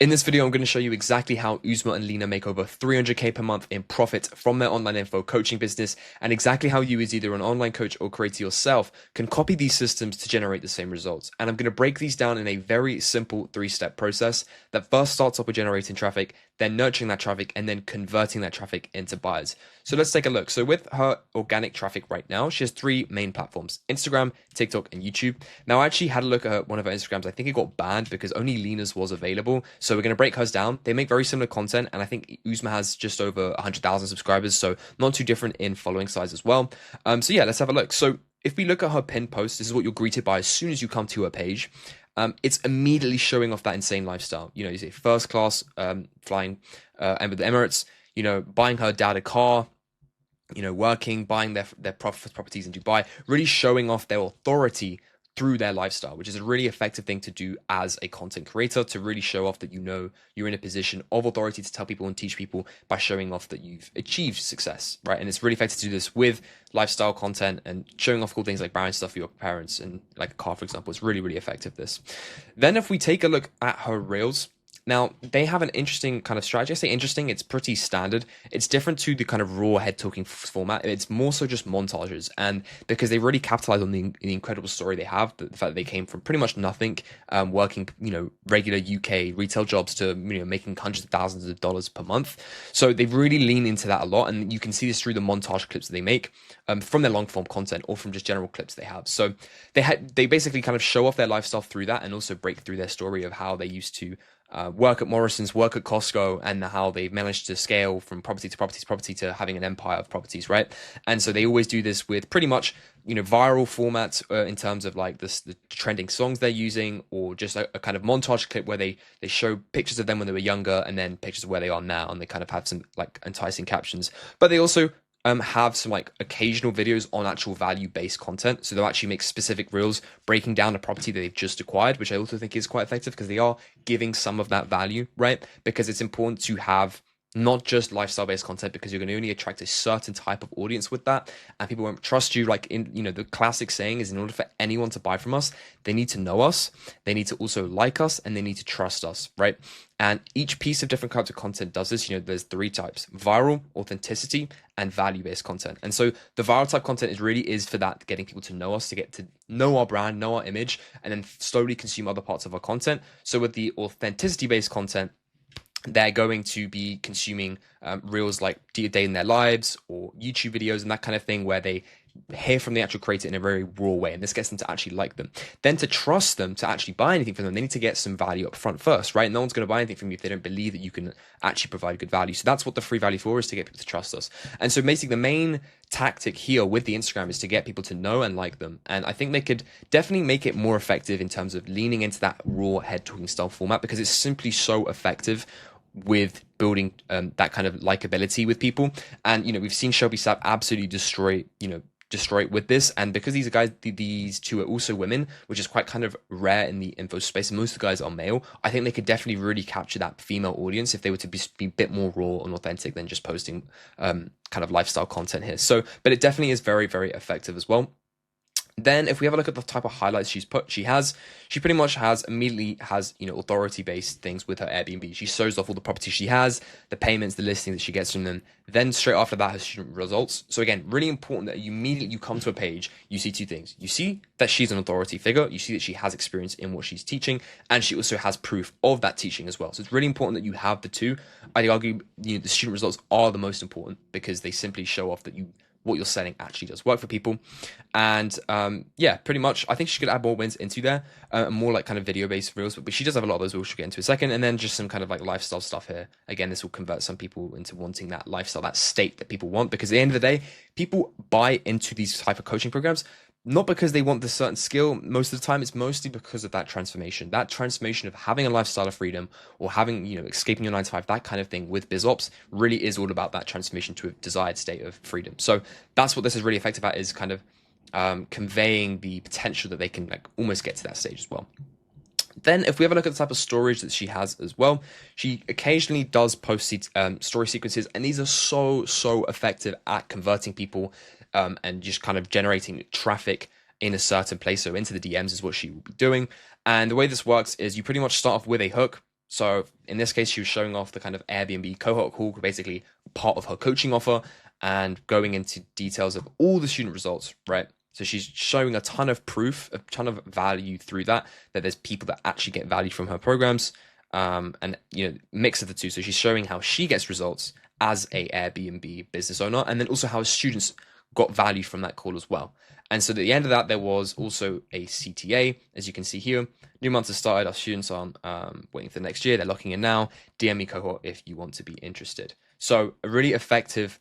In this video, I'm going to show you exactly how Uzma and Leena make over 300k per month in profit from their online info coaching business, and exactly how you, as either an online coach or creator yourself, can copy these systems to generate the same results. And I'm going to break these down in a very simple 3-step process that first starts off with generating traffic, then nurturing that traffic, and then converting that traffic into buyers. So let's take a look. So with her organic traffic right now, she has 3 main platforms: Instagram, TikTok, and YouTube. Now, I actually had a look at one of her Instagrams. I think it got banned because only Leena's was available. So we're going to break hers down. They make very similar content, and I think Uzma has just over 100,000 subscribers, so not too different in following size as well. So yeah, let's have a look. So if we look at her pinned post, this is what you're greeted by as soon as you come to her page. It's immediately showing off that insane lifestyle. You know, you say first class flying and with the Emirates, you know, buying her dad a car, you know, working, buying their properties in Dubai, really showing off their authority through their lifestyle, which is a really effective thing to do as a content creator, to really show off that, you know, you're in a position of authority to tell people and teach people by showing off that you've achieved success, right? And it's really effective to do this with lifestyle content and showing off cool things like buying stuff for your parents and like a car, for example. It's really, really effective, this. Then if we take a look at her reels, now, they have an interesting kind of strategy. I say interesting, it's pretty standard. It's different to the kind of raw head talking format. It's more so just montages. And because they really capitalize on the incredible story they have, the fact that they came from pretty much nothing, working, you know, regular UK retail jobs to, you know, making hundreds of thousands of dollars per month. So they really lean into that a lot. And you can see this through the montage clips that they make from their long form content or from just general clips they have. So they basically kind of show off their lifestyle through that and also break through their story of how they used to work at Morrison's, work at Costco, and how they've managed to scale from property to property to property to having an empire of properties, right? And so they always do this with pretty much, you know, viral formats in terms of like the trending songs they're using, or just a kind of montage clip where they show pictures of them when they were younger and then pictures of where they are now, and they kind of have some like enticing captions. But they also have some like occasional videos on actual value-based content. So they'll actually make specific reels breaking down a property that they've just acquired, which I also think is quite effective because they are giving some of that value, right? Because it's important to have not just lifestyle-based content, because you're going to only attract a certain type of audience with that, and people won't trust you. Like, in, you know, the classic saying is, in order for anyone to buy from us, they need to know us, they need to also like us, and they need to trust us, right? And each piece of different types of content does this. You know, there's 3 types: viral, authenticity, and value-based content. And so the viral type content is for that, getting people to know us, to get to know our brand, know our image, and then slowly consume other parts of our content. So with the authenticity-based content, they're going to be consuming reels like day in their lives or YouTube videos and that kind of thing, where they hear from the actual creator in a very raw way, and this gets them to actually like them. Then to trust them to actually buy anything from them, they need to get some value up front first, right? No one's going to buy anything from you if they don't believe that you can actually provide good value. So that's what the free value for is, to get people to trust us. And so basically the main tactic here with the Instagram is to get people to know and like them. And I think they could definitely make it more effective in terms of leaning into that raw head talking style format, because it's simply so effective with building that kind of likability with people. And, you know, we've seen Shelby Sapp absolutely destroy it with this. And because these two are also women, which is quite kind of rare in the info space, and most of the guys are male, I think they could definitely really capture that female audience if they were to be a bit more raw and authentic than just posting kind of lifestyle content here. So, but it definitely is very, very effective as well. Then if we have a look at the type of highlights she pretty much immediately has, you know, authority-based things with her Airbnb. She shows off all the properties she has, the payments, the listings that she gets from them. Then straight after that, her student results. So again, really important that you come to a page, you see 2 things. You see that she's an authority figure, you see that she has experience in what she's teaching, and she also has proof of that teaching as well. So it's really important that you have the 2. I'd argue, you know, the student results are the most important, because they simply show off that what you're selling actually does work for people. And yeah, pretty much I think she could add more wins into there, more like kind of video based reels, but she does have a lot of those, which we'll get into in a second. And then just some kind of like lifestyle stuff here. Again, this will convert some people into wanting that lifestyle, that state that people want, because at the end of the day, people buy into these type of coaching programs not because they want this certain skill. Most of the time, it's mostly because of that transformation of having a lifestyle of freedom, or having, you know, escaping your 9-to-5, that kind of thing. With BizOps really is all about that transformation to a desired state of freedom. So that's what this is really effective at, is kind of conveying the potential that they can like almost get to that stage as well. Then if we have a look at the type of storage that she has as well, she occasionally does post story sequences, and these are so effective at converting people and just kind of generating traffic in a certain place. So into the DMs is what she will be doing. And the way this works is you pretty much start off with a hook. So in this case, she was showing off the kind of Airbnb cohort call, basically part of her coaching offer, and going into details of all the student results, right? So she's showing a ton of proof, a ton of value through that, that there's people that actually get value from her programs, and mix of the two. So she's showing how she gets results as a Airbnb business owner, and then also how students got value from that call as well. And so at the end of that, there was also a CTA, as you can see here. New month has started. Our students are waiting for the next year. They're locking in now. DM me cohort if you want to be interested. So a really effective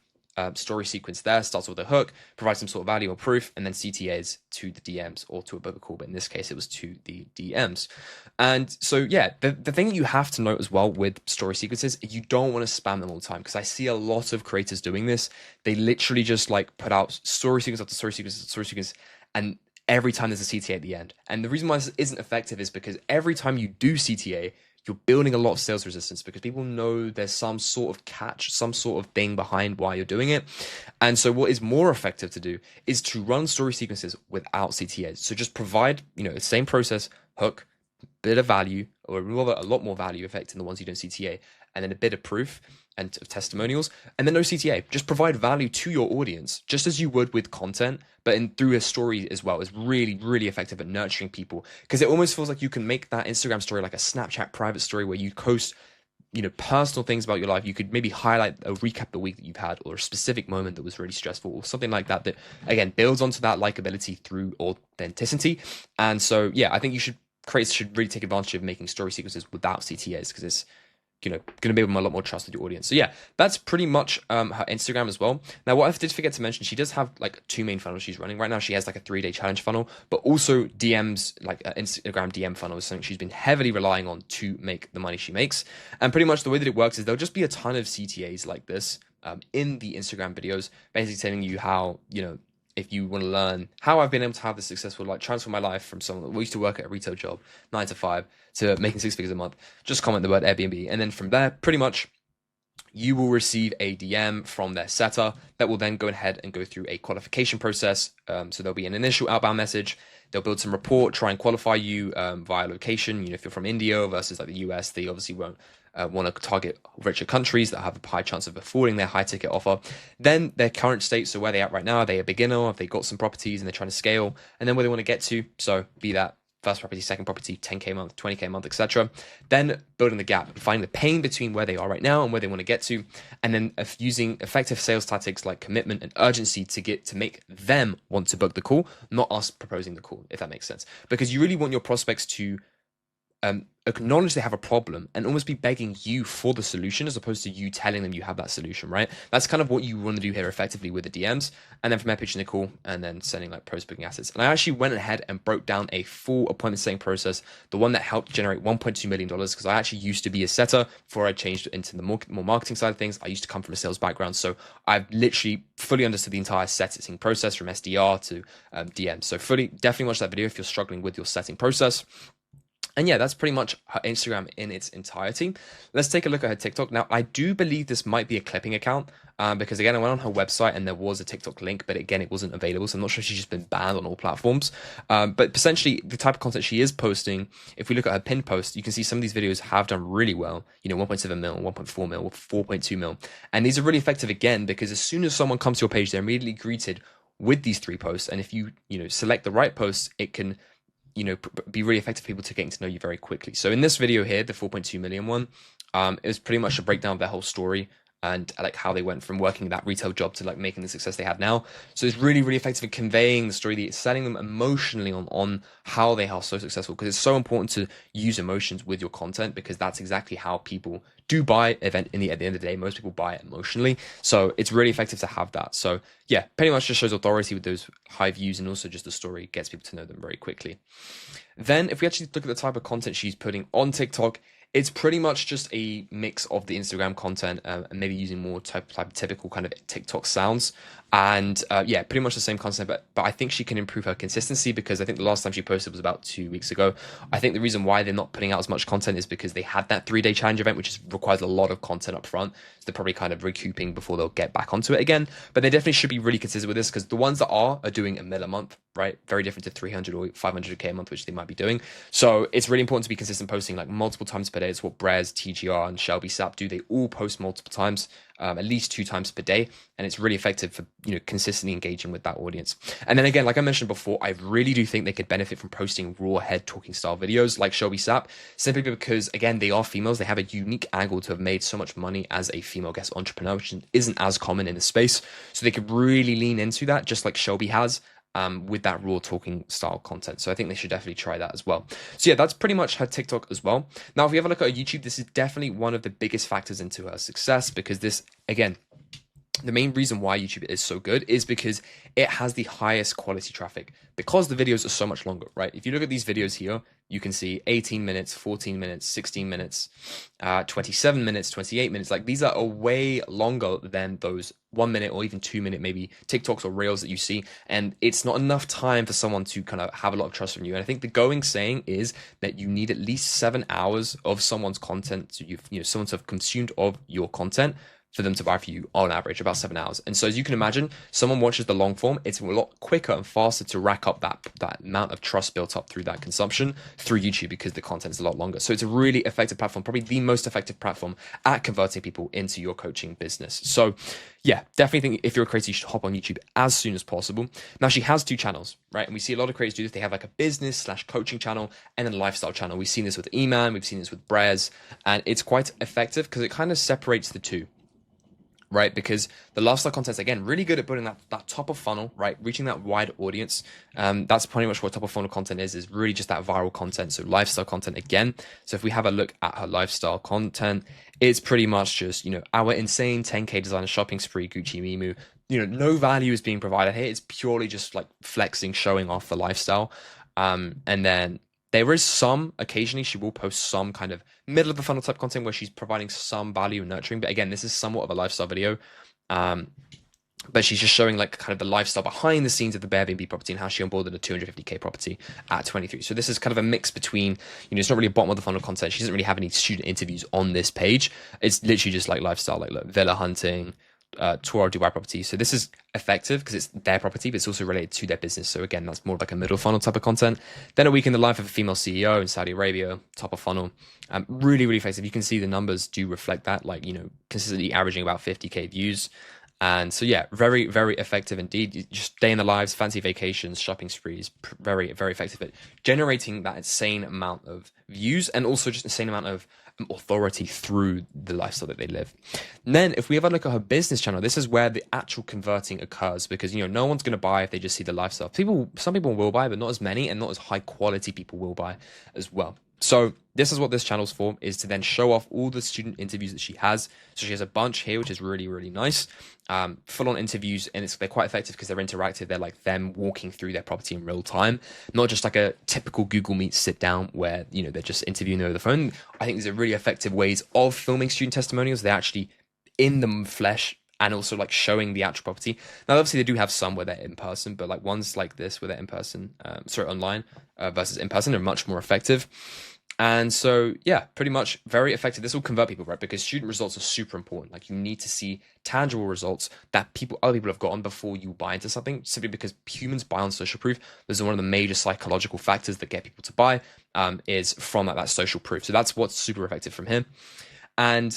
story sequence there. Starts with a hook, provides some sort of value or proof, and then CTAs to the DMs or to a booker call. But in this case, it was to the DMs. And so, yeah, the thing that you have to note as well with story sequences, you don't want to spam them all the time, because I see a lot of creators doing this. They literally just like put out story sequence after story sequence after story sequence, and every time there's a CTA at the end. And the reason why this isn't effective is because every time you do CTA, you're building a lot of sales resistance, because people know there's some sort of catch, some sort of thing behind why you're doing it. And so what is more effective to do is to run story sequences without CTAs. So just provide, the same process, hook, bit of value, or a lot more value effect in the ones you don't CTA, and then a bit of proof and of testimonials, and then no CTA. Just provide value to your audience, just as you would with content, but through a story as well. Is really, really effective at nurturing people, because it almost feels like you can make that Instagram story like a Snapchat private story where you post, personal things about your life. You could maybe highlight a recap the week that you've had, or a specific moment that was really stressful, or something like that, that again builds onto that likability through authenticity. And so, yeah, I think creators should really take advantage of making story sequences without CTAs, because it's going to build a lot more trust with your audience. So yeah, that's pretty much her Instagram as well. Now, what I did forget to mention, she does have like 2 main funnels she's running right now. She has like a 3-day challenge funnel, but also DMs, like an Instagram DM funnel is something she's been heavily relying on to make the money she makes. And pretty much the way that it works is there'll just be a ton of CTAs like this in the Instagram videos, basically telling you how, if you want to learn how I've been able to have this successful, like, transform my life from someone that used to work at a retail job 9 to 5 to making 6 figures a month, just comment the word Airbnb. And then from there, pretty much you will receive a DM from their setter that will then go ahead and go through a qualification process. So there'll be an initial outbound message. They'll build some rapport, try and qualify you via location. If you're from India versus like the US, they obviously won't want to target richer countries that have a high chance of affording their high ticket offer. Then their current state, so where they at right now, are they a beginner, have they got some properties and they're trying to scale, and then where they want to get to, so be that first property, second property, 10K a month, 20K a month, etc. Then building the gap, finding the pain between where they are right now and where they want to get to, and then using effective sales tactics like commitment and urgency to make them want to book the call, not us proposing the call, if that makes sense. Because you really want your prospects to acknowledge they have a problem and almost be begging you for the solution, as opposed to you telling them you have that solution, right? That's kind of what you want to do here effectively with the DMs. And then from there, pitching the call and then sending like post booking assets. And I actually went ahead and broke down a full appointment setting process, the one that helped generate $1.2 million, because I actually used to be a setter before I changed into the more marketing side of things. I used to come from a sales background, so I've literally fully understood the entire setting process from SDR to DM. So definitely watch that video if you're struggling with your setting process. And yeah, that's pretty much her Instagram in its entirety. Let's take a look at her TikTok. Now, I do believe this might be a clipping account because, again, I went on her website and there was a TikTok link, but again, it wasn't available. So I'm not sure if she's just been banned on all platforms. But essentially, the type of content she is posting, if we look at her pinned post, you can see some of these videos have done really well. 1.7 mil, 1.4 mil, 4.2 mil. And these are really effective, again, because as soon as someone comes to your page, they're immediately greeted with these 3 posts. And if you select the right posts, it can be really effective for people to getting to know you very quickly. So in this video here, the 4.2 million one, it was pretty much a breakdown of their whole story and like how they went from working that retail job to like making the success they have now. So it's really, really effective in conveying the story, it's selling them emotionally on how they are so successful, because it's so important to use emotions with your content, because that's exactly how people do buy at the end of the day. Most people buy it emotionally. So it's really effective to have that. So yeah, pretty much just shows authority with those high views, and also just the story gets people to know them very quickly. Then if we actually look at the type of content she's putting on TikTok, it's pretty much just a mix of the Instagram content and maybe using more type of typical kind of TikTok sounds. And yeah, pretty much the same concept, but I think she can improve her consistency, because I think the last time she posted was about 2 weeks ago. I think the reason why they're not putting out as much content is because they had that 3-day challenge event, which requires a lot of content up front. So they're probably kind of recouping before they'll get back onto it again. But they definitely should be really consistent with this, because the ones that are doing a mil a month, right? Very different to 300 or 500K a month, which they might be doing. So it's really important to be consistent, posting like multiple times per per day. It's what Brez, TGR, and Shelby Sapp do. They all post multiple times, at least 2 times per day, and it's really effective for consistently engaging with that audience. And then again, like I mentioned before, I really do think they could benefit from posting raw head talking style videos like Shelby Sapp, simply because again they are females. They have a unique angle to have made so much money as a female guest entrepreneur, which isn't as common in the space. So they could really lean into that, just like Shelby has. With that raw talking style content. So I think they should definitely try that as well. So yeah, that's pretty much her TikTok as well. Now, if we have a look at her YouTube, this is definitely one of the biggest factors into her success, because this, again, the main reason why YouTube is so good is because it has the highest quality traffic, because the videos are so much longer, right? If you look at these videos here, you can see 18 minutes, 14 minutes, 16 minutes, 27 minutes, 28 minutes. Like, these are way longer than those 1 minute or even 2 minute, maybe TikToks or Reels that you see. And it's not enough time for someone to kind of have a lot of trust from you. And I think the going saying is that you need at least 7 hours of someone's content to someone to have consumed of your content for them to buy for you on average, about 7 hours. And so as you can imagine, someone watches the long form, it's a lot quicker and faster to rack up that amount of trust built up through that consumption through YouTube, because the content is a lot longer. So it's a really effective platform, probably the most effective platform at converting people into your coaching business. So yeah, definitely think if you're a creator, you should hop on YouTube as soon as possible. Now, she has 2 channels, right? And we see a lot of creators do this. They have like a business/coaching channel and then a lifestyle channel. We've seen this with Eman, we've seen this with Brez, and it's quite effective because it kind of separates the two, right? Because the lifestyle content is, again, really good at building that top of funnel, right? Reaching that wide audience. That's pretty much what top of funnel content is really just that viral content. So lifestyle content again. So if we have a look at her lifestyle content, it's pretty much just, our insane 10K designer shopping spree, Gucci Mimu. No value is being provided here. It's purely just like flexing, showing off the lifestyle. And then there is occasionally she will post some kind of middle of the funnel type content where she's providing some value and nurturing. But again, this is somewhat of a lifestyle video. But she's just showing like kind of the lifestyle behind the scenes of the Airbnb property and how she onboarded a 250K property at 23. So this is kind of a mix between, it's not really a bottom of the funnel content. She doesn't really have any student interviews on this page. It's literally just like lifestyle, like villa hunting, tour of Dubai property. So this is effective because it's their property, but it's also related to their business. So again, that's more like a middle funnel type of content. Then a week in the life of a female CEO in Saudi Arabia, top of funnel. Really, really effective. You can see the numbers do reflect that, like, consistently averaging about 50K views. And so, yeah, very, very effective indeed. Just day in the lives, fancy vacations, shopping sprees, very, very effective at generating that insane amount of views and also just insane amount of authority through the lifestyle that they live. And then if we ever look at her business channel, this is where the actual converting occurs, because, no one's going to buy if they just see the lifestyle. Some people will buy, but not as many, and not as high quality people will buy as well. So this is what this channel's for, is to then show off all the student interviews that she has. So she has a bunch here, which is really, really nice. Full-on interviews, and they're quite effective because they're interactive. They're like them walking through their property in real time, not just like a typical Google Meet sit down where, they're just interviewing over the phone. I think these are really effective ways of filming student testimonials. They're actually in the flesh and also like showing the actual property. Now, obviously they do have some where they're in person, but like ones like this where they're in person, online versus in person are much more effective. And so, yeah, pretty much very effective. This will convert people, right? Because student results are super important. Like, you need to see tangible results that other people have gotten before you buy into something, simply because humans buy on social proof. This is one of the major psychological factors that get people to buy, is from that social proof. So that's what's super effective from him. And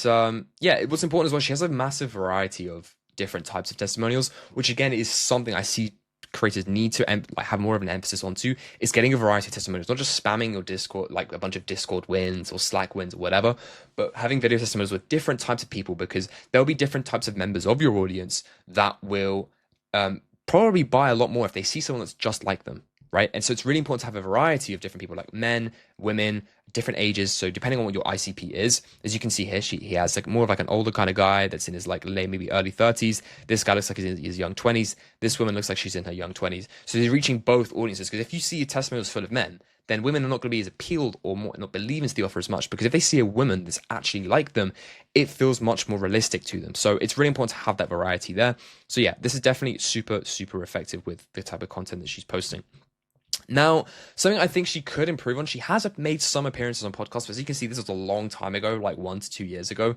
yeah, what's important as well, she has a massive variety of different types of testimonials, which again is something I see creators need to have more of an emphasis on too, is getting a variety of testimonials, not just spamming your Discord, like a bunch of Discord wins or Slack wins or whatever, but having video testimonials with different types of people, because there'll be different types of members of your audience that will probably buy a lot more if they see someone that's just like them, right? And so it's really important to have a variety of different people, like men, women, different ages. So depending on what your ICP is, as you can see here, he has like more of like an older kind of guy that's in his like late, maybe early 30s. This guy looks like he's in his young 20s. This woman looks like she's in her young 20s. So he's reaching both audiences, because if you see a testimonials full of men, then women are not going to be as appealed or more not believe into the offer as much, because if they see a woman that's actually like them, it feels much more realistic to them. So it's really important to have that variety there. So yeah, this is definitely super, super effective with the type of content that she's posting. Now, something I think she could improve on, she has made some appearances on podcasts, but as you can see, this was a long time ago, like 1 to 2 years ago.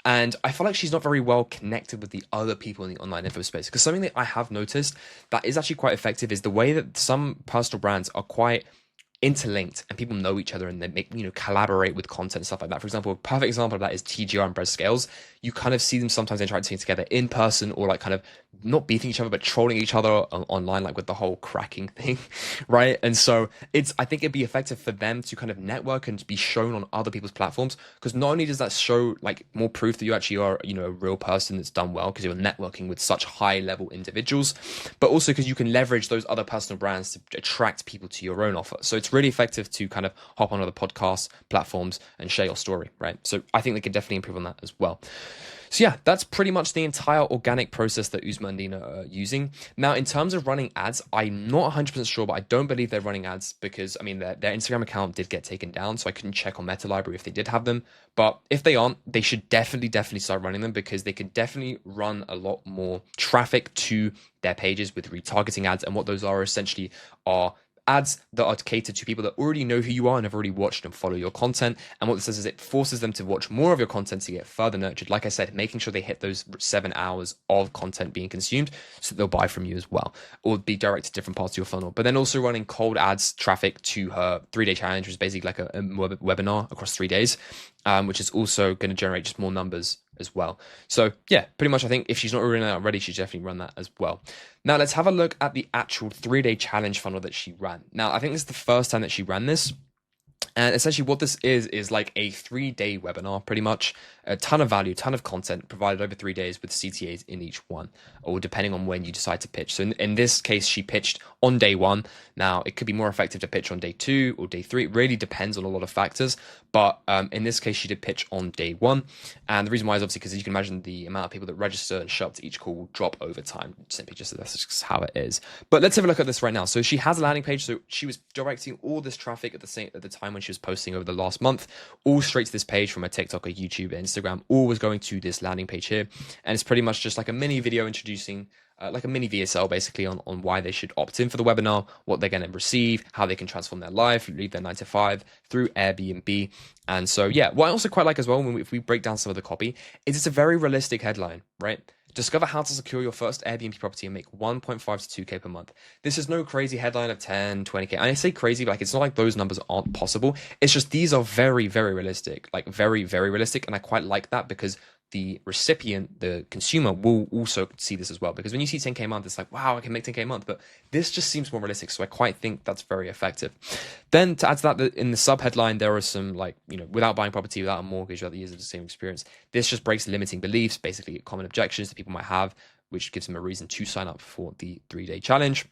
And I feel like she's not very well connected with the other people in the online info space. Because something that I have noticed that is actually quite effective is the way that some personal brands are quite interlinked and people know each other and they make, collaborate with content and stuff like that. For example, a perfect example of that is TGR and Bread Scales. You kind of see them sometimes interacting together in person, or like kind of not beating each other, but trolling each other online, like with the whole cracking thing, right? And so I think it'd be effective for them to kind of network and be shown on other people's platforms, because not only does that show like more proof that you actually are, a real person that's done well because you're networking with such high level individuals, but also because you can leverage those other personal brands to attract people to your own offer. So it's really effective to kind of hop on other podcasts, platforms, and share your story, right? So I think they could definitely improve on that as well. So yeah, that's pretty much the entire organic process that Uzma and Leena are using. Now, in terms of running ads, I'm not 100% sure, but I don't believe they're running ads because, I mean, their Instagram account did get taken down, so I couldn't check on Meta Library if they did have them. But if they aren't, they should definitely start running them, because they could definitely run a lot more traffic to their pages with retargeting ads. And what those are essentially are ads that are catered to people that already know who you are and have already watched and follow your content. And what this does is it forces them to watch more of your content to get further nurtured. Like I said, making sure they hit those 7 hours of content being consumed so that they'll buy from you as well, or be directed to different parts of your funnel. But then also running cold ads traffic to her 3-day challenge, which is basically like a webinar across 3 days, which is also going to generate just more numbers as well. So yeah, pretty much I think if she's not running that already, she should definitely run that as well. Now let's have a look at the actual 3-day challenge funnel that she ran. Now I think this is the first time that she ran this. And essentially what this is like a 3-day webinar, pretty much. A ton of value, ton of content provided over 3 days with CTAs in each one, or depending on when you decide to pitch. So in this case, she pitched on day 1. Now, it could be more effective to pitch on day 2 or day 3. It really depends on a lot of factors. But in this case, she did pitch on day 1. And the reason why is obviously because you can imagine the amount of people that register and show up to each call will drop over time, simply just that's just how it is. But let's have a look at this right now. So she has a landing page. So she was directing all this traffic at the time when she was posting over the last month, all straight to this page from a TikTok, a YouTube, Instagram, all was going to this landing page here. And it's pretty much just like a mini video introducing like a mini VSL basically on why they should opt in for the webinar, what they're going to receive, how they can transform their life, leave their 9 to 5 through Airbnb. And so, yeah, what I also quite like as well, if we break down some of the copy, is it's a very realistic headline, right? Discover how to secure your first Airbnb property and make 1.5 to 2K per month. This is no crazy headline of 10, 20K. And I say crazy, but like it's not like those numbers aren't possible. It's just these are very, very realistic, like very, very realistic. And I quite like that because the recipient, the consumer, will also see this as well. Because when you see 10K a month, it's like, wow, I can make 10K a month. But this just seems more realistic. So I quite think that's very effective. Then to add to that, in the sub headline, there are some like, without buying property, without a mortgage, without the years of the same experience. This just breaks limiting beliefs, basically common objections that people might have, which gives them a reason to sign up for the 3-day challenge.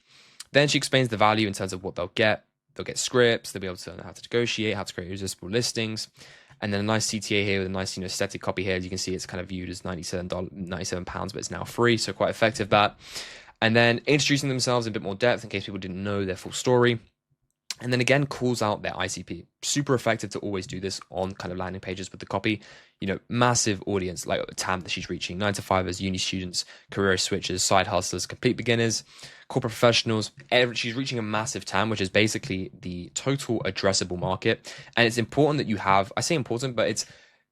Then she explains the value in terms of what they'll get. They'll get scripts. They'll be able to learn how to negotiate, how to create irresistible listings. And then a nice CTA here with a nice, static copy here. As you can see, it's kind of viewed as £97, but it's now free. So quite effective that. And then introducing themselves in a bit more depth in case people didn't know their full story. And then again, calls out their ICP. Super effective to always do this on kind of landing pages with the copy. Massive audience, like the TAM that she's reaching. 9 to 5ers, uni students, career switchers, side hustlers, complete beginners, corporate professionals. She's reaching a massive TAM, which is basically the total addressable market. And it's important that you have, I say important, but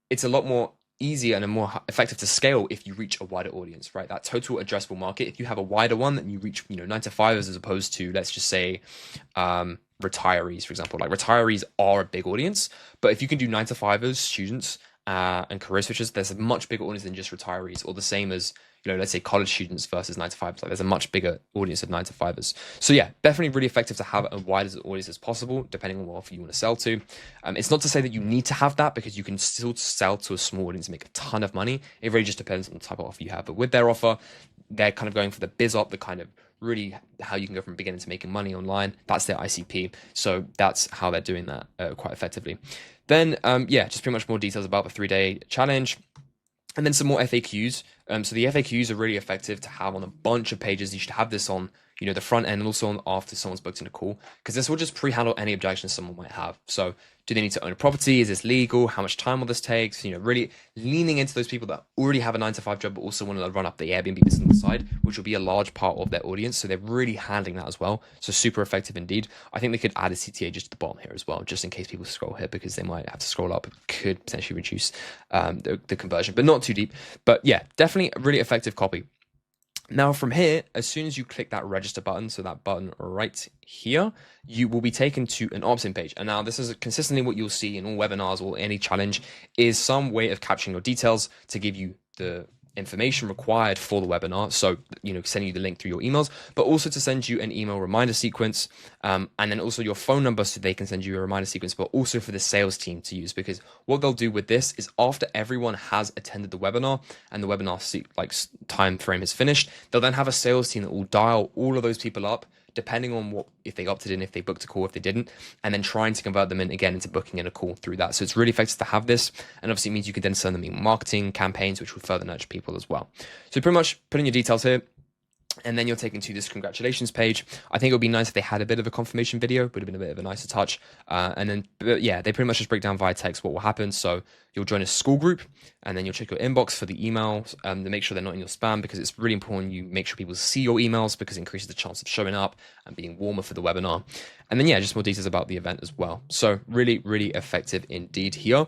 it's a lot more easier and more effective to scale if you reach a wider audience, right? That total addressable market, if you have a wider one, then you reach 9 to 5ers as opposed to, let's just say, retirees, for example. Like retirees are a big audience, but if you can do 9 to 5ers, students, and career switchers, there's a much bigger audience than just retirees, or the same as let's say college students versus 9 to 5s. Like there's a much bigger audience of 9 to 5ers. So yeah, definitely really effective to have a wide audience as possible, depending on what offer you want to sell to. It's not to say that you need to have that, because you can still sell to a small audience and make a ton of money. It really just depends on the type of offer you have. But with their offer, they're kind of going for the biz op, the kind of really how you can go from beginning to making money online. That's their ICP. So that's how they're doing that quite effectively. Then, just pretty much more details about the 3-day challenge. And then some more FAQs. So the FAQs are really effective to have on a bunch of pages. You should have this on, the front end and also on after someone's booked in a call, because this will just pre-handle any objections someone might have. So do they need to own a property? Is this legal? How much time will this take? So, really leaning into those people that already have a 9 to 5 job, but also want to run up the Airbnb business on the side, which will be a large part of their audience. So they're really handling that as well. So super effective indeed. I think they could add a CTA just at the bottom here as well, just in case people scroll here, because they might have to scroll up. It could potentially reduce the conversion, but not too deep. But yeah, definitely a really effective copy. Now from here, as soon as you click that register button, so that button right here, you will be taken to an opt-in page. And now this is consistently what you'll see in all webinars or any challenge, is some way of capturing your details to give you the information required for the webinar. So, sending you the link through your emails, but also to send you an email reminder sequence, and then also your phone number so they can send you a reminder sequence, but also for the sales team to use, because what they'll do with this is after everyone has attended the webinar and the webinar time frame is finished, they'll then have a sales team that will dial all of those people up, depending on if they opted in, if they booked a call, if they didn't, and then trying to convert them in again into booking in a call through that. So it's really effective to have this, and obviously it means you can then send them in marketing campaigns, which will further nurture people as well. So pretty much put in your details here, and then you're taken to this congratulations page. I think it would be nice if they had a bit of a confirmation video, would have been a bit of a nicer touch. But yeah, they pretty much just break down via text what will happen. So you'll join a school group, and then you'll check your inbox for the emails to make sure they're not in your spam, because it's really important you make sure people see your emails, because it increases the chance of showing up and being warmer for the webinar. And then, yeah, just more details about the event as well. So really, really effective indeed here.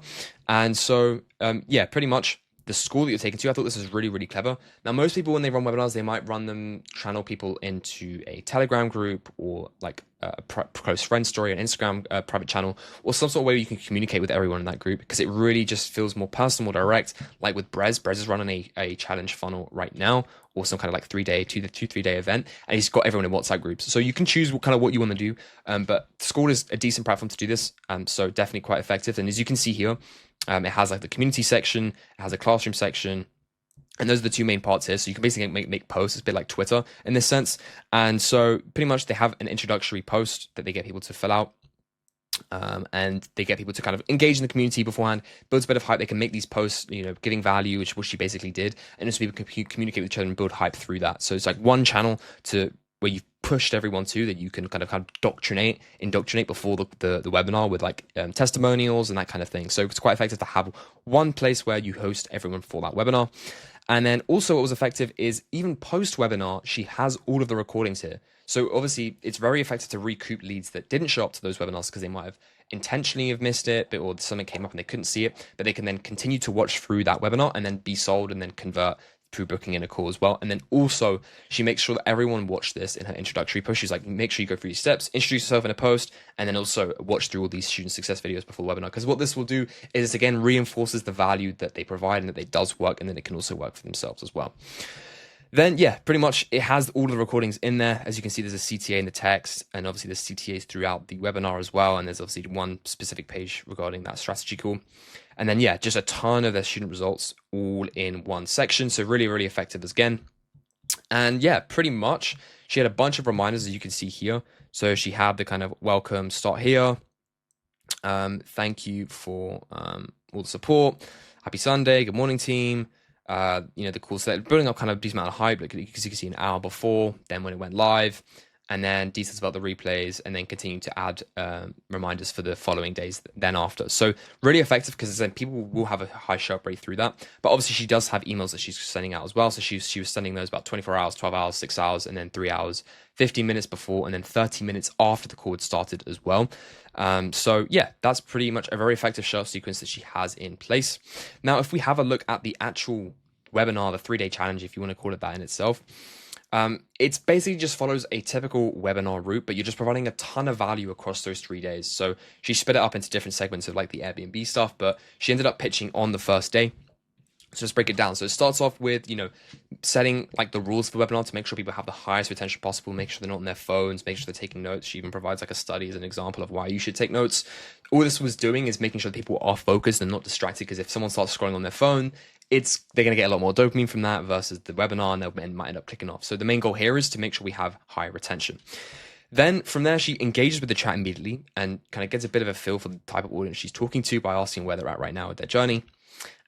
And so, yeah, pretty much the school that you're taking to, I thought this was really, really clever. Now, most people, when they run webinars, they might run them, channel people into a Telegram group, or like a close friend story, an Instagram private channel, or some sort of way you can communicate with everyone in that group, because it really just feels more personal, more direct. Like with Brez is running a challenge funnel right now, or some kind of like 3 day event, and he's got everyone in WhatsApp groups. So you can choose what you want to do, but School is a decent platform to do this, so definitely quite effective. And as you can see here, it has like the community section, it has a classroom section, and those are the two main parts here. So you can basically make posts. It's a bit like Twitter in this sense. And so pretty much they have an introductory post that they get people to fill out. And they get people to kind of engage in the community beforehand, builds a bit of hype. They can make these posts, giving value, which she basically did. And just people can communicate with each other and build hype through that. So it's like one channel where you've pushed everyone to, that you can kind of indoctrinate before the webinar with like testimonials and that kind of thing. So it's quite effective to have one place where you host everyone for that webinar. And then also what was effective is even post-webinar, she has all of the recordings here. So obviously it's very effective to recoup leads that didn't show up to those webinars because they might have intentionally have missed it, or something came up and they couldn't see it, but they can then continue to watch through that webinar and then be sold and then convert through booking in a call as well. And then also she makes sure that everyone watched this in her introductory post. She's like, make sure you go through these steps, introduce yourself in a post, and then also watch through all these student success videos before the webinar. Because what this will do is, again, reinforces the value that they provide and that it does work, and then it can also work for themselves as well. Then, yeah, pretty much it has all of the recordings in there. As you can see, there's a CTA in the text, and obviously there's CTAs throughout the webinar as well. And there's obviously one specific page regarding that strategy call. And then, yeah, just a ton of their student results all in one section. So really, really effective again. And yeah, pretty much she had a bunch of reminders, as you can see here. So she had the kind of welcome, start here. Thank you for all the support. Happy Sunday. Good morning, team. The cool set, building up kind of a decent amount of hype, because you can see an hour before, then when it went live, and then details about the replays, and then continue to add reminders for the following days then after. So really effective, because then people will have a high show up rate through that. But obviously she does have emails that she's sending out as well. So she was sending those about 24 hours, 12 hours, 6 hours, and then 3 hours, 15 minutes before, and then 30 minutes after the call had started as well. So yeah, that's pretty much a very effective show sequence that she has in place. Now, if we have a look at the actual webinar, the 3-day challenge, if you want to call it that in itself, it's basically just follows a typical webinar route, but you're just providing a ton of value across those 3 days. So she split it up into different segments of like the Airbnb stuff, but she ended up pitching on the first day. So let's break it down. So it starts off with, setting like the rules for the webinar to make sure people have the highest retention possible, make sure they're not on their phones, make sure they're taking notes. She even provides like a study as an example of why you should take notes. All this was doing is making sure that people are focused and not distracted, because if someone starts scrolling on their phone, they're going to get a lot more dopamine from that versus the webinar, and they might end up clicking off. So the main goal here is to make sure we have high retention. Then from there, she engages with the chat immediately and kind of gets a bit of a feel for the type of audience she's talking to by asking where they're at right now with their journey.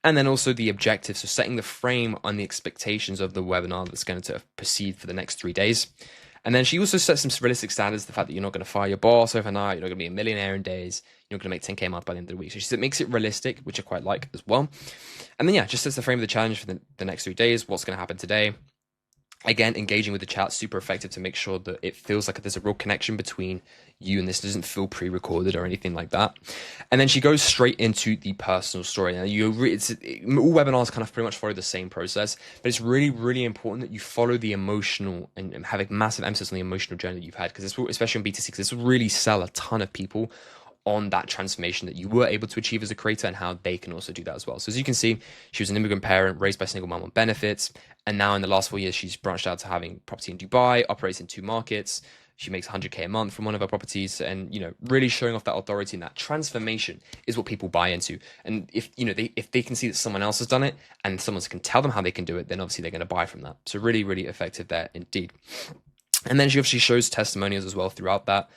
And then also the objectives, so setting the frame on the expectations of the webinar that's going to proceed for the next 3 days. And then she also sets some realistic standards, the fact that you're not going to fire your boss overnight, you're not going to be a millionaire in days, you're not going to make 10K a month by the end of the week. So she said, makes it realistic, which I quite like as well. And then, yeah, just sets the frame of the challenge for the next 3 days, what's going to happen today. Again, engaging with the chat, super effective to make sure that it feels like there's a real connection between you and this doesn't feel pre-recorded or anything like that. And then she goes straight into the personal story. Now, all webinars kind of pretty much follow the same process, but it's really, really important that you follow the emotional and have a massive emphasis on the emotional journey that you've had, because this will, especially on BTC, because this will really sell a ton of people on that transformation that you were able to achieve as a creator and how they can also do that as well. So as you can see, she was an immigrant parent raised by a single mom on benefits. And now in the last 4 years, she's branched out to having property in Dubai, operates in 2 markets. She makes 100K a month from one of her properties, and, you know, really showing off that authority and that transformation is what people buy into. And if, you know, if they can see that someone else has done it and someone can tell them how they can do it, then obviously they're going to buy from that. So really, really effective there indeed. And then she obviously shows testimonials as well throughout that,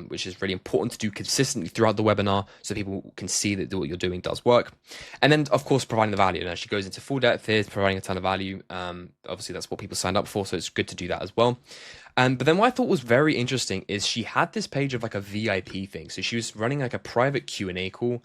which is really important to do consistently throughout the webinar so people can see that what you're doing does work. And then, of course, providing the value. Now, she goes into full depth here, providing a ton of value. Obviously, that's what people signed up for, so it's good to do that as well. But then what I thought was very interesting is she had this page of like a VIP thing. So she was running like a private Q&A call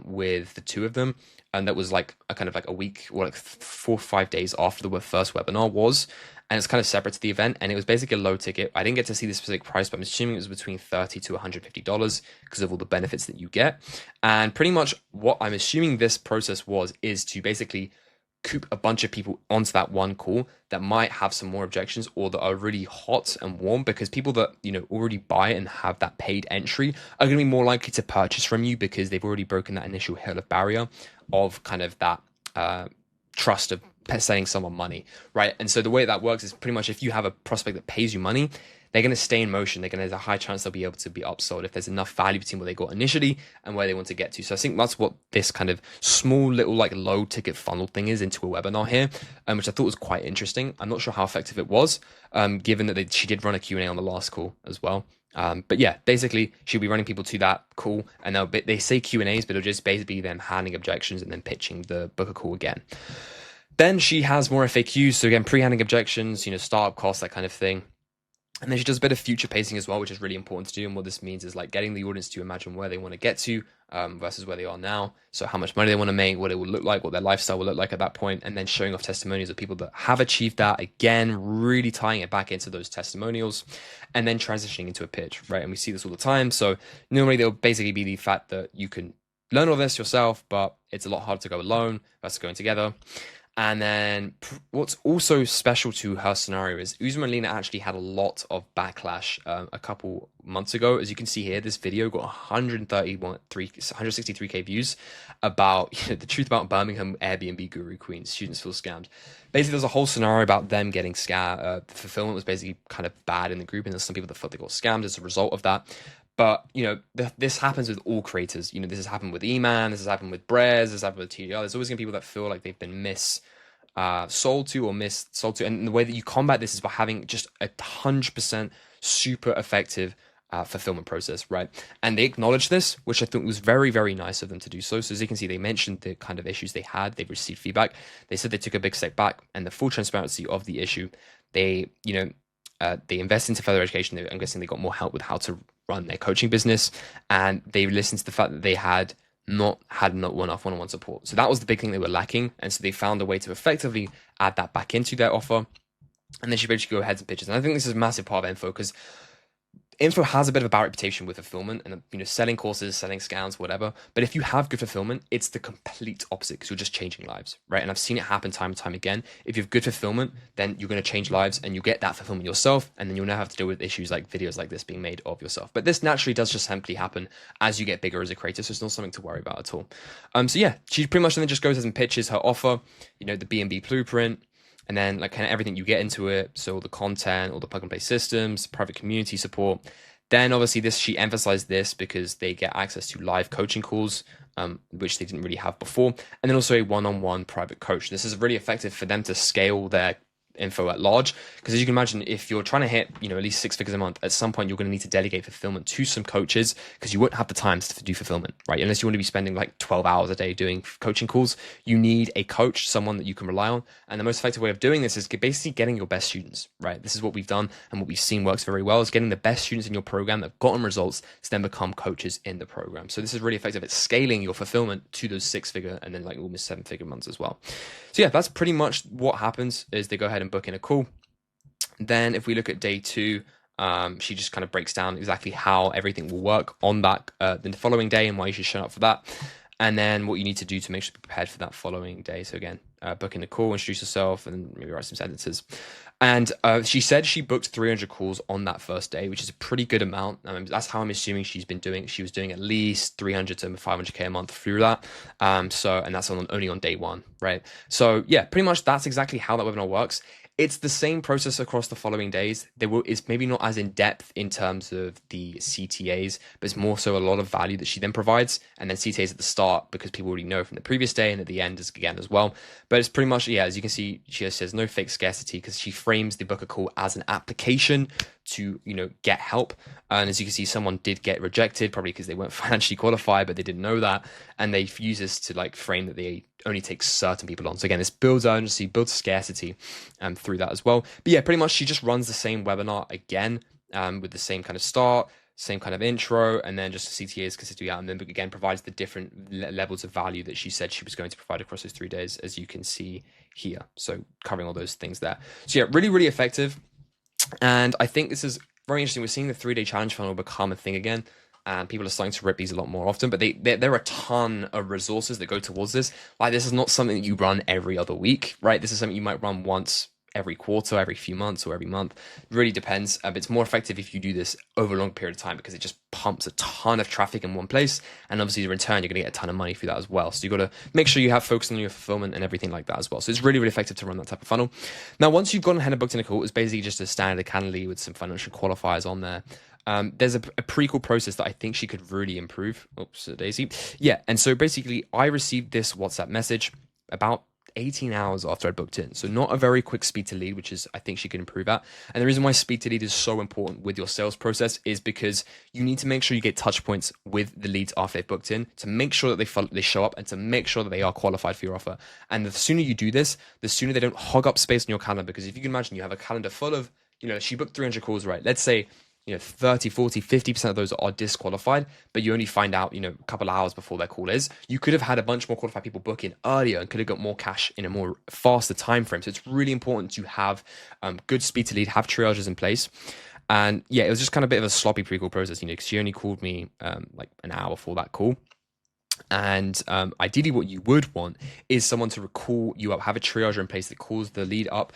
with the two of them. And that was like a kind of like a week or like 4 or 5 days after the first webinar was. And it's kind of separate to the event. And it was basically a low ticket. I didn't get to see the specific price, but I'm assuming it was between $30 to $150 because of all the benefits that you get. And pretty much what I'm assuming this process is to basically coop a bunch of people onto that one call that might have some more objections or that are really hot and warm, because people that, you know, already buy and have that paid entry are going to be more likely to purchase from you because they've already broken that initial hill of barrier of kind of that trust of sending someone money, right? And so the way that works is pretty much if you have a prospect that pays you money, they're going to stay in motion. There's a high chance they'll be able to be upsold if there's enough value between what they got initially and where they want to get to. So I think that's what this kind of small little like low ticket funnel thing is into a webinar here, which I thought was quite interesting. I'm not sure how effective it was, given that she did run a Q&A on the last call as well. But yeah, basically she'll be running people to that call, and they say Q&As, but it'll just basically be them handing objections and then pitching the book a call again. Then she has more FAQs. So again, pre-handing objections, you know, startup costs, that kind of thing. And then she does a bit of future pacing as well, which is really important to do. And what this means is like getting the audience to imagine where they want to get to versus where they are now. So how much money they want to make, what it will look like, what their lifestyle will look like at that point, and then showing off testimonials of people that have achieved that. Again, really tying it back into those testimonials and then transitioning into a pitch, right? And we see this all the time. So normally there'll basically be the fact that you can learn all this yourself, but it's a lot harder to go alone versus going together. And then what's also special to her scenario is Uzma and Leena actually had a lot of backlash a couple months ago. As you can see here, this video got 163K views about, you know, the truth about Birmingham Airbnb guru queens. Students feel scammed. Basically, there's a whole scenario about them getting scammed. The fulfillment was basically kind of bad in the group, and there's some people that felt they got scammed as a result of that. But, you know, this happens with all creators. You know, this has happened with E-Man, this has happened with Brez, this has happened with TDR. There's always going to be people that feel like they've been sold to. And the way that you combat this is by having just 100% super effective fulfillment process, right? And they acknowledged this, which I think was very, very nice of them to do so. So as you can see, they mentioned the kind of issues they had. They received feedback. They said they took a big step back, and the full transparency of the issue. They, you know, they invest into further education. I'm guessing they got more help with how to run their coaching business, and they listened to the fact that they had not enough one-on-one support. So that was the big thing they were lacking, and so they found a way to effectively add that back into their offer. And then she basically go ahead and pitches. And I think this is a massive part of Info, because Info has a bit of a bad reputation with fulfillment and, you know, selling courses, selling scams, whatever. But if you have good fulfillment, it's the complete opposite, because you're just changing lives, right? And I've seen it happen time and time again. If you have good fulfillment, then you're going to change lives and you get that fulfillment yourself. And then you'll now have to deal with issues like videos like this being made of yourself. But this naturally does just simply happen as you get bigger as a creator. So it's not something to worry about at all. So yeah, she pretty much then just goes and pitches her offer, you know, the B&B blueprint, and then like kind of everything you get into it. So all the content, all the plug and play systems, private community support. Then obviously she emphasized this because they get access to live coaching calls, which they didn't really have before. And then also a one-on-one private coach. This is really effective for them to scale their Info at large, because as you can imagine, if you're trying to hit, you know, at least 6 figures a month, at some point you're going to need to delegate fulfillment to some coaches, because you won't have the time to do fulfillment, right? Unless you want to be spending like 12 hours a day doing coaching calls, you need a coach, someone that you can rely on. And the most effective way of doing this is basically getting your best students, right? This is what we've done and what we've seen works very well, is getting the best students in your program that have gotten results to then become coaches in the program. So this is really effective at scaling your fulfillment to those 6-figure and then like almost 7-figure months as well. So yeah, that's pretty much what happens. Is they go ahead and book in a call. Then if we look at day 2, she just kind of breaks down exactly how everything will work on that the following day and why you should show up for that. And then what you need to do to make sure you're prepared for that following day. So again, booking the call, introduce yourself, and maybe write some sentences. And she said she booked 300 calls on that first day, which is a pretty good amount. That's how I'm assuming she's been doing. She was doing at least 300 to 500K a month through that. And that's only on day 1, right? So yeah, pretty much that's exactly how that webinar works. It's the same process across the following days. It's maybe not as in depth in terms of the CTAs, but it's more so a lot of value that she then provides. And then CTAs at the start because people already know from the previous day, and at the end as well. But it's pretty much, yeah, as you can see, she says no fake scarcity because she frames the booker call as an application to, get help. And as you can see, someone did get rejected, probably because they weren't financially qualified, but they didn't know that. And they use this to frame that they only take certain people on. So again, this builds urgency, builds scarcity through that as well. But yeah, pretty much she just runs the same webinar again with the same kind of start, same kind of intro, and then just the CTAs consistently out, and then again provides the different levels of value that she said she was going to provide across those 3 days, as you can see here. So covering all those things there. So yeah, really, really effective. And I think this is very interesting. We're seeing the 3-day challenge funnel become a thing again. And people are starting to rip these a lot more often, but there are a ton of resources that go towards this. This is not something that you run every other week, right? This is something you might run once every quarter, every few months, or every month. It really depends. But it's more effective if you do this over a long period of time because it just pumps a ton of traffic in one place. And obviously, in return, you're going to get a ton of money through that as well. So you've got to make sure you have focus on your fulfillment and everything like that as well. So it's really, really effective to run that type of funnel. Now, once you've gone ahead and booked in a call, it's basically just a standard Calendly with some financial qualifiers on there. There's a pre-call process that I think she could really improve. Oops, Daisy. Yeah, and so basically, I received this WhatsApp message about 18 hours after I booked in. So not a very quick speed to lead, which is I think she can improve at. And the reason why speed to lead is so important with your sales process is because you need to make sure you get touch points with the leads after they've booked in to make sure that they show up and to make sure that they are qualified for your offer. And the sooner you do this, the sooner they don't hog up space on your calendar. Because if you can imagine, you have a calendar full of, she booked 300 calls, right? Let's say 30, 40, 50% of those are disqualified, but you only find out, a couple of hours before their call is. You could have had a bunch more qualified people book in earlier and could have got more cash in a more faster time frame. So it's really important to have good speed to lead, have triages in place. And yeah, it was just kind of a bit of a sloppy pre-call process, because she only called me like an hour before that call. And ideally what you would want is someone to call you up, have a triager in place that calls the lead up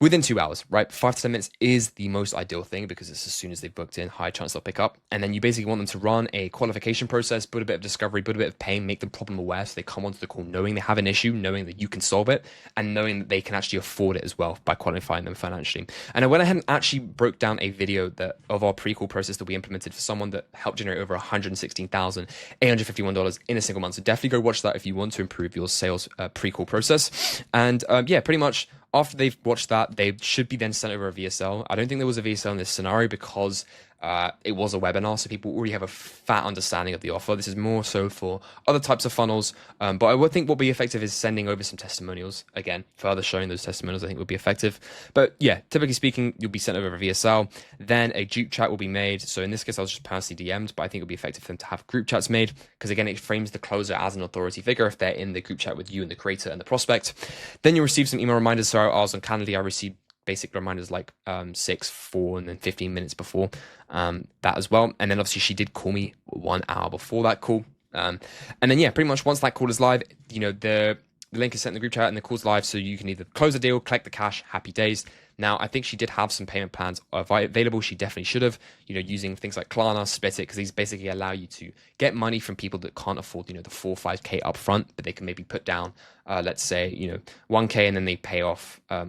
within 2 hours, right? 5 to 10 minutes is the most ideal thing because it's as soon as they've booked in, high chance they'll pick up. And then you basically want them to run a qualification process, put a bit of discovery, put a bit of pain, make them problem aware so they come onto the call knowing they have an issue, knowing that you can solve it, and knowing that they can actually afford it as well by qualifying them financially. And I went ahead and actually broke down a video of our pre-call process that we implemented for someone that helped generate over $116,851 in a single month. So definitely go watch that if you want to improve your sales pre-call process. And yeah, pretty much after they've watched that, they should be then sent over a VSL. I don't think there was a VSL in this scenario because it was a webinar, so people already have a fat understanding of the offer. This is more so for other types of funnels. But I would think what would be effective is sending over some testimonials. Again, further showing those testimonials I think would be effective. But yeah, typically speaking, you'll be sent over a VSL. Then a group chat will be made. So in this case, I was just personally DM'd, but I think it would be effective for them to have group chats made because again, it frames the closer as an authority figure if they're in the group chat with you and the creator and the prospect. Then you'll receive some email reminders. So I was on Calendly, I received basic reminders like 6, 4, and then 15 minutes before that as well. And then obviously she did call me 1 hour before that call. And then yeah, pretty much once that call is live, the link is sent in the group chat and the call's live, so you can either close the deal, collect the cash, happy days. Now, I think she did have some payment plans available. She definitely should have, using things like Klarna, Split It, because these basically allow you to get money from people that can't afford, the 4 or 5K up front, but they can maybe put down, let's say, 1K, and then they pay off a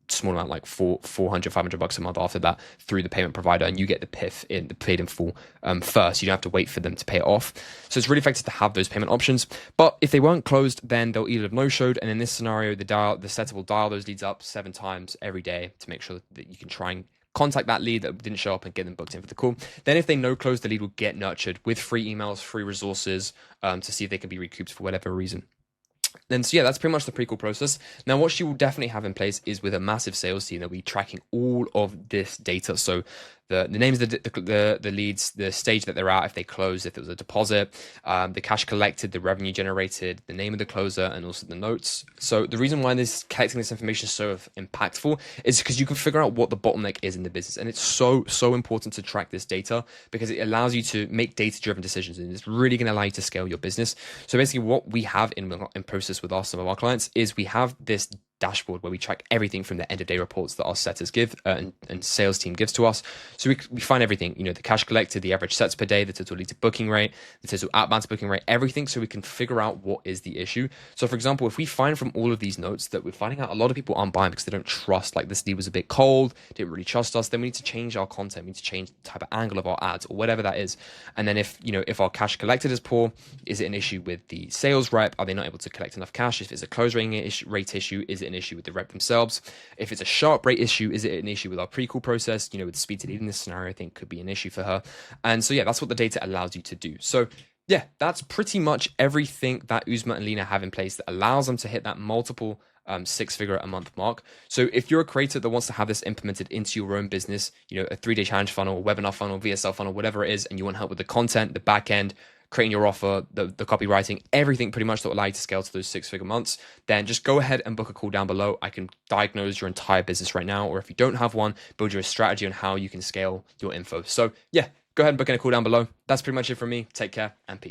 small amount, like $400, $500 a month after that through the payment provider, and you get the PIF the paid in full first. You don't have to wait for them to pay it off. So it's really effective to have those payment options. But if they weren't closed, then they'll either have no-showed, and in this scenario, the setter will dial those leads up 7 times every day to make sure that you can try and contact that lead that didn't show up and get them booked in for the call. Then if they no close, the lead will get nurtured with free emails, free resources to see if they can be recouped for whatever reason. Then so yeah, that's pretty much the pre-call process. Now what she will definitely have in place is with a massive sales team that will be tracking all of this data. So the names of the leads, the stage that they're at, if they closed, if it was a deposit, the cash collected, the revenue generated, the name of the closer, and also the notes. So the reason why collecting this information is so impactful is because you can figure out what the bottleneck is in the business, and it's so important to track this data because it allows you to make data-driven decisions, and it's really going to allow you to scale your business. So basically, what we have in process with some of our clients is we have this dashboard where we track everything from the end of day reports that our setters give and sales team gives to us. So we find everything, the cash collected, the average sets per day, the total lead to booking rate, the total outbound to booking rate, everything, so we can figure out what is the issue. So for example, if we find from all of these notes that we're finding out a lot of people aren't buying because they don't trust, like this lead was a bit cold, didn't really trust us, then we need to change our content, we need to change the type of angle of our ads or whatever that is. And then if our cash collected is poor, is it an issue with the sales rep? Are they not able to collect enough cash? If it's a close rate issue, is it an issue with the rep themselves? If it's a sharp rate issue, is it an issue with our pre-call process? With the speed to lead in this scenario, I think could be an issue for her. And so, yeah, that's what the data allows you to do. So yeah, that's pretty much everything that Uzma and Leena have in place that allows them to hit that multiple six-figure a month mark. So if you're a creator that wants to have this implemented into your own business, a 3-day challenge funnel, webinar funnel, VSL funnel, whatever it is, and you want help with the content, the back end, creating your offer, the copywriting, everything pretty much that will allow you to scale to those six-figure months, then just go ahead and book a call down below. I can diagnose your entire business right now, or if you don't have one, build you a strategy on how you can scale your info. So yeah, go ahead and book in a call down below. That's pretty much it from me. Take care and peace.